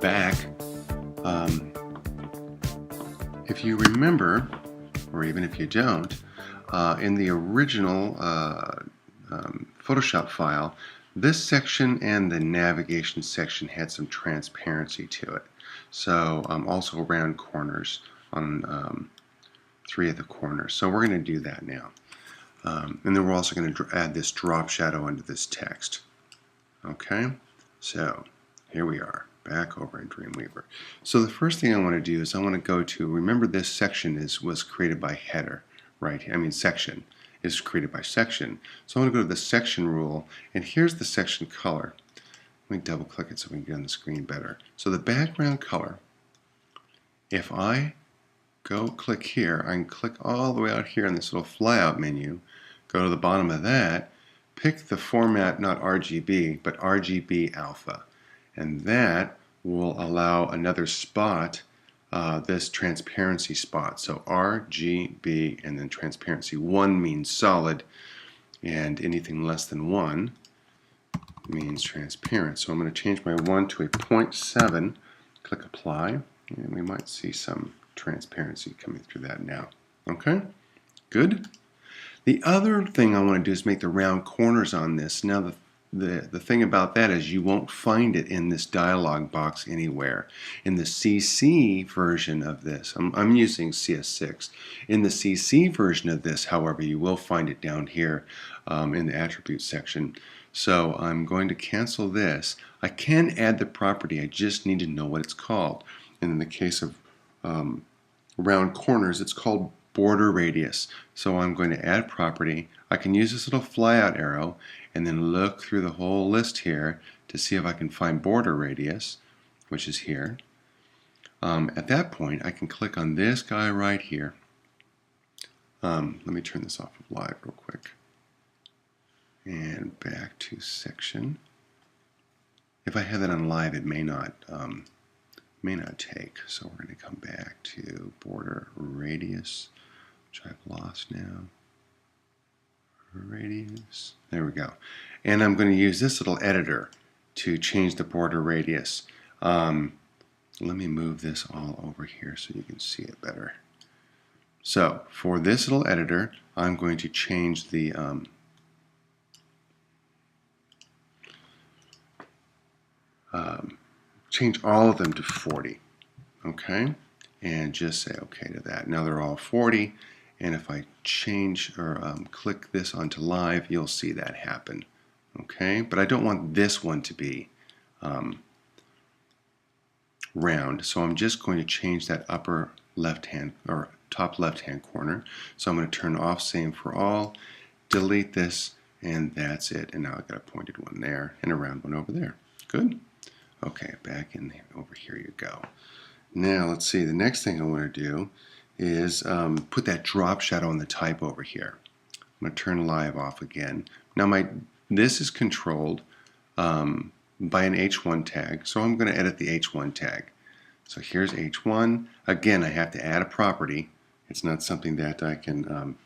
back. Um, if you remember, or even if you don't, in the original Photoshop file, this section and the navigation section had some transparency to it. So also around corners on 3 of the corners. So we're going to do that now. And then we're also going to add this drop shadow into this text. Okay, so here we are, back over in Dreamweaver. So the first thing I want to do is I want to go to, remember this section was created by header, right? I mean section is created by section. So I want to go to the section rule, and here's the section color. Let me double click it so we can get on the screen better. So the background color, if I go click here, I can click all the way out here in this little flyout menu, go to the bottom of that, pick the format, not RGB, but RGB alpha. And that will allow another spot, this transparency spot. So RGB and then transparency. 1 means solid, and anything less than 1 means transparent. So I'm going to change my 1 to a 0.7, click apply, and we might see some transparency coming through that now. Okay, good. The other thing I want to do is make the round corners on this. Now the thing about that is you won't find it in this dialog box anywhere. In the CC version of this, I'm using CS6. In the CC version of this, however, you will find it down here in the attributes section. So I'm going to cancel this. I can add the property, I just need to know what it's called. And in the case of round corners, it's called border radius. So I'm going to add property. I can use this little flyout arrow and then look through the whole list here to see if I can find border radius, which is here. At that point, I can click on this guy right here. Let me turn this off of live real quick. And back to section. If I have that on live, it may not take. So we're going to come back to border radius, which I've lost now. Radius. There we go. And I'm going to use this little editor to change the border radius. Let me move this all over here so you can see it better. So for this little editor, I'm going to change the change all of them to 40. Okay, and just say okay to that. Now they're all 40. And if I change or click this onto live, you'll see that happen. Okay, but I don't want this one to be round, so I'm just going to change that upper left hand or top left hand corner. So I'm going to turn off same for all, delete this, and that's it. And now I've got a pointed one there and a round one over there. Good. Okay, back in there, over here you go. Now let's see, the next thing I want to do is put that drop shadow on the type over here. I'm going to turn live off again. Now this is controlled by an H1 tag, so I'm going to edit the H1 tag. So here's H1. Again, I have to add a property. It's not something that I can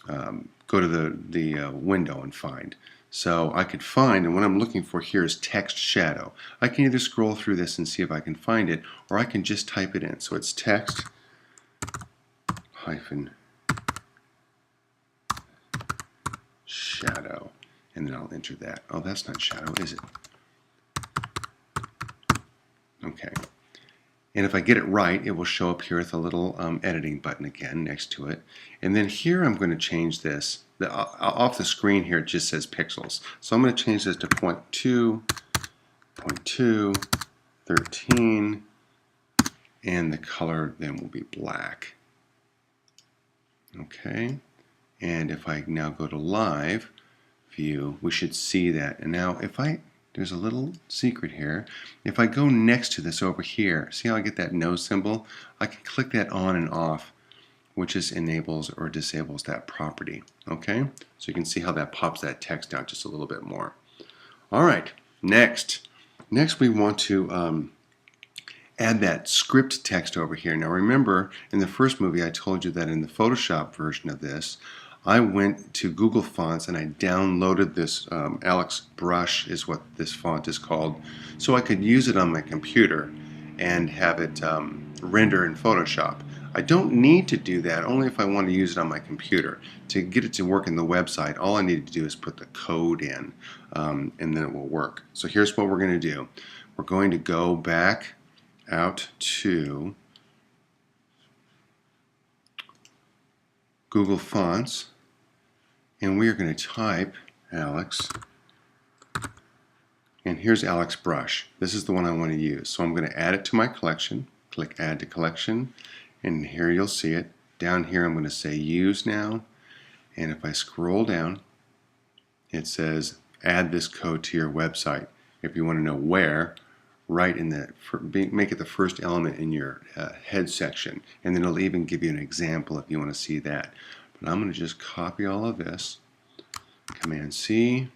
go to the window and find. So I could find, and what I'm looking for here is text shadow. I can either scroll through this and see if I can find it, or I can just type it in. So it's text hyphen shadow, and then I'll enter that. Oh, that's not shadow, is it? Okay. And if I get it right, it will show up here with a little editing button again next to it. And then here I'm going to change this. Off the screen here it just says pixels. So I'm going to change this to 0.2, 0.2, 13, and the color then will be black. Okay. And if I now go to live view, we should see that. And now there's a little secret here. If I go next to this over here, see how I get that no symbol? I can click that on and off, which just enables or disables that property. Okay, so you can see how that pops that text out just a little bit more. All right, next we want to add that script text over here. Now remember, in the first movie I told you that in the Photoshop version of this, I went to Google Fonts and I downloaded this Alex Brush is what this font is called, so I could use it on my computer and have it render in Photoshop. I don't need to do that, only if I want to use it on my computer. To get it to work in the website, all I need to do is put the code in, and then it will work. So here's what we're going to do. We're going to go back out to Google Fonts, and we are going to type Alex, and here's Alex Brush. This is the one I want to use, so I'm going to add it to my collection. Click Add to Collection, and here you'll see it. Down here I'm going to say Use Now, and if I scroll down, it says add this code to your website. If you want to know where, write in the, make it the first element in your head section, and then it'll even give you an example if you want to see that. But I'm going to just copy all of this, Command C,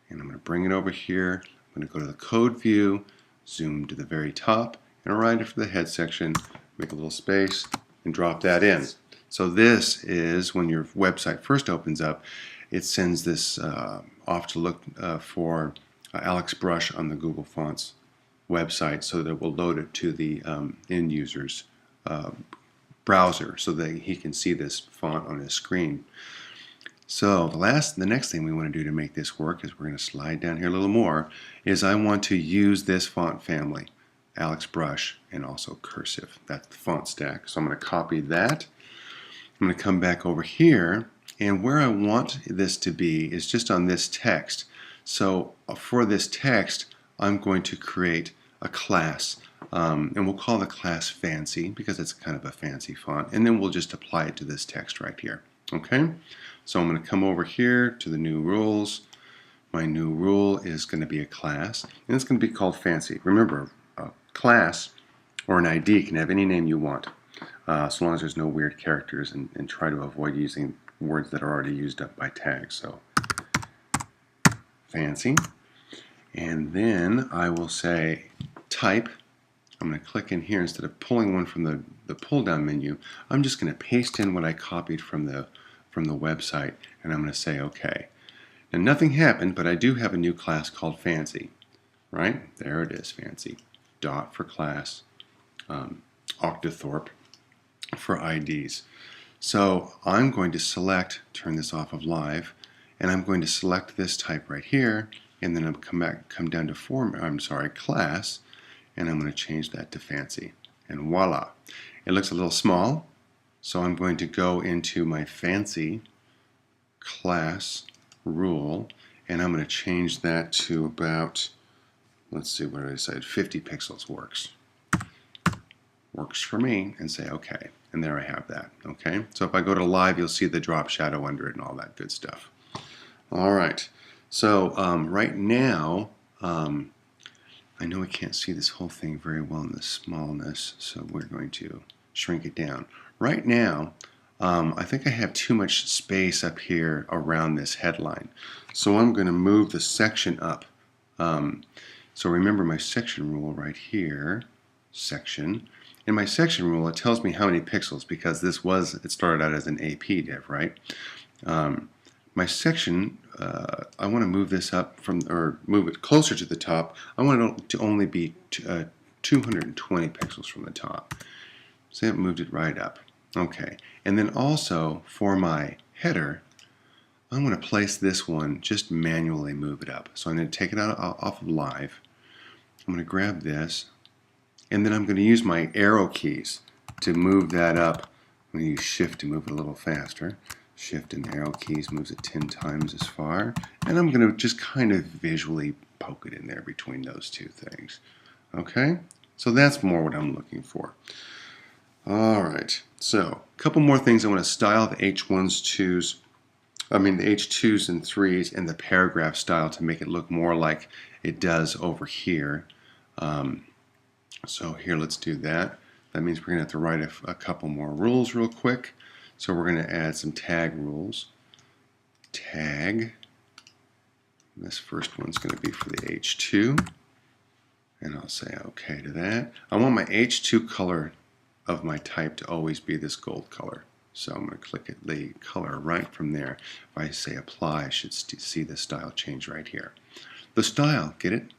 and I'm going to bring it over here. I'm going to go to the code view, zoom to the very top, and right after the head section, make a little space and drop that in. So this is when your website first opens up, it sends this off to look for Alex Brush on the Google Fonts website, so that it will load it to the end user's browser so that he can see this font on his screen. So the next thing we want to do to make this work is we're going to slide down here a little more, is I want to use this font family, Alex Brush, and also cursive. That's the font stack. So I'm going to copy that. I'm going to come back over here, and where I want this to be is just on this text. So for this text, I'm going to create a class, and we'll call the class Fancy because it's kind of a fancy font, and then we'll just apply it to this text right here. Okay? So I'm going to come over here to the new rules. My new rule is going to be a class, and it's going to be called Fancy. Remember, a class or an ID can have any name you want, so long as there's no weird characters, and try to avoid using words that are already used up by tags. So Fancy. And then I will say type. I'm going to click in here instead of pulling one from the pull down menu. I'm just going to paste in what I copied from the website, and I'm going to say OK. And nothing happened, but I do have a new class called Fancy. Right? There it is, Fancy. Dot for class, Octothorpe for IDs. So I'm going to select, turn this off of live, and I'm going to select this type right here, and then I'm come down to class, and I'm going to change that to Fancy. And voila. It looks a little small, so I'm going to go into my Fancy class rule, and I'm going to change that to about, let's see, what did I say, 50 pixels works. Works for me, and say OK. And there I have that. Okay. So if I go to live, you'll see the drop shadow under it and all that good stuff. All right. So right now, I know we can't see this whole thing very well in the smallness, so we're going to shrink it down. Right now, I think I have too much space up here around this headline. So I'm going to move the section up. So remember my section rule right here, section. In my section rule, it tells me how many pixels, because it started out as an AP div, right? My section, I want to move this up or move it closer to the top. I want it to only be 220 pixels from the top. So it moved it right up. Okay, and then also for my header, I'm going to place this one, just manually move it up. So I'm going to take it off of live. I'm going to grab this, and then I'm going to use my arrow keys to move that up. I'm going to use Shift to move it a little faster. Shift and the arrow keys moves it 10 times as far. And I'm going to just kind of visually poke it in there between those two things. Okay? So that's more what I'm looking for. All right. So a couple more things. I want to style the H1s, 2s. I mean the H2s and 3s and the paragraph style to make it look more like it does over here. So here, let's do that. That means we're going to have to write a couple more rules real quick. So we're going to add some tag rules. Tag. This first one's going to be for the H2. And I'll say OK to that. I want my H2 color of my type to always be this gold color. So I'm going to click at the color right from there. If I say apply, I should see the style change right here. The style, get it?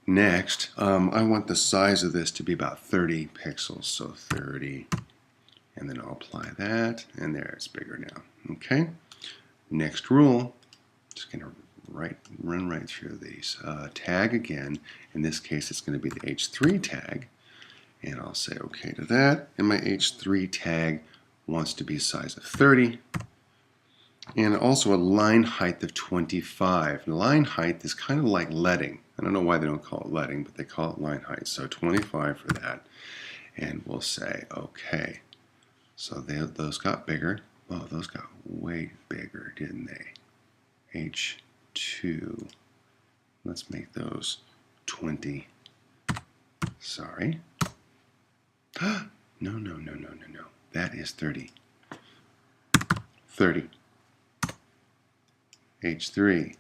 Next, I want the size of this to be about 30 pixels. So 30, and then I'll apply that, and there, it's bigger now. Okay. Next rule, just going to run right through these. Tag again. In this case, it's going to be the H3 tag. And I'll say OK to that. And my H3 tag wants to be a size of 30. And also a line height of 25. Line height is kind of like leading. I don't know why they don't call it leading, but they call it line height. So 25 for that. And we'll say OK. So those got bigger. Oh, those got way bigger, didn't they? H2. Let's make those 20. Sorry. No. That is 30. 30. H3.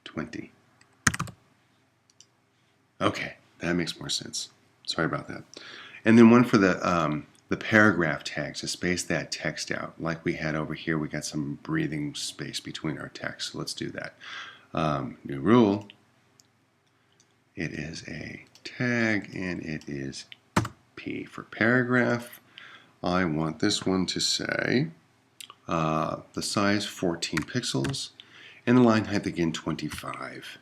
20. Okay, that makes more sense. Sorry about that. And then one for the paragraph tags to space that text out. Like we had over here, we got some breathing space between our text. So let's do that. New rule. It is a tag, and it is P for paragraph. I want this one to say the size 14 pixels, and the line height again 25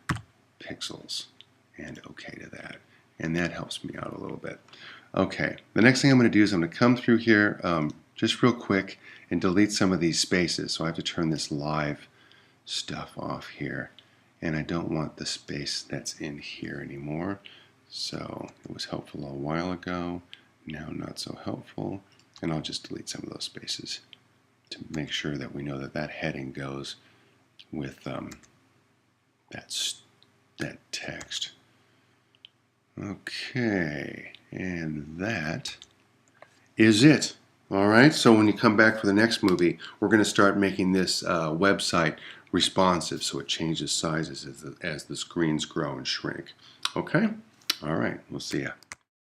pixels. And OK to that. And that helps me out a little bit. Okay, the next thing I'm going to do is I'm going to come through here just real quick and delete some of these spaces. So I have to turn this live stuff off here. And I don't want the space that's in here anymore. So it was helpful a while ago, now not so helpful. And I'll just delete some of those spaces to make sure that we know that that heading goes with that text. Okay, and that is it. All right, so when you come back for the next movie, we're going to start making this website responsive, so it changes sizes as the screens grow and shrink. Okay? All right, we'll see ya.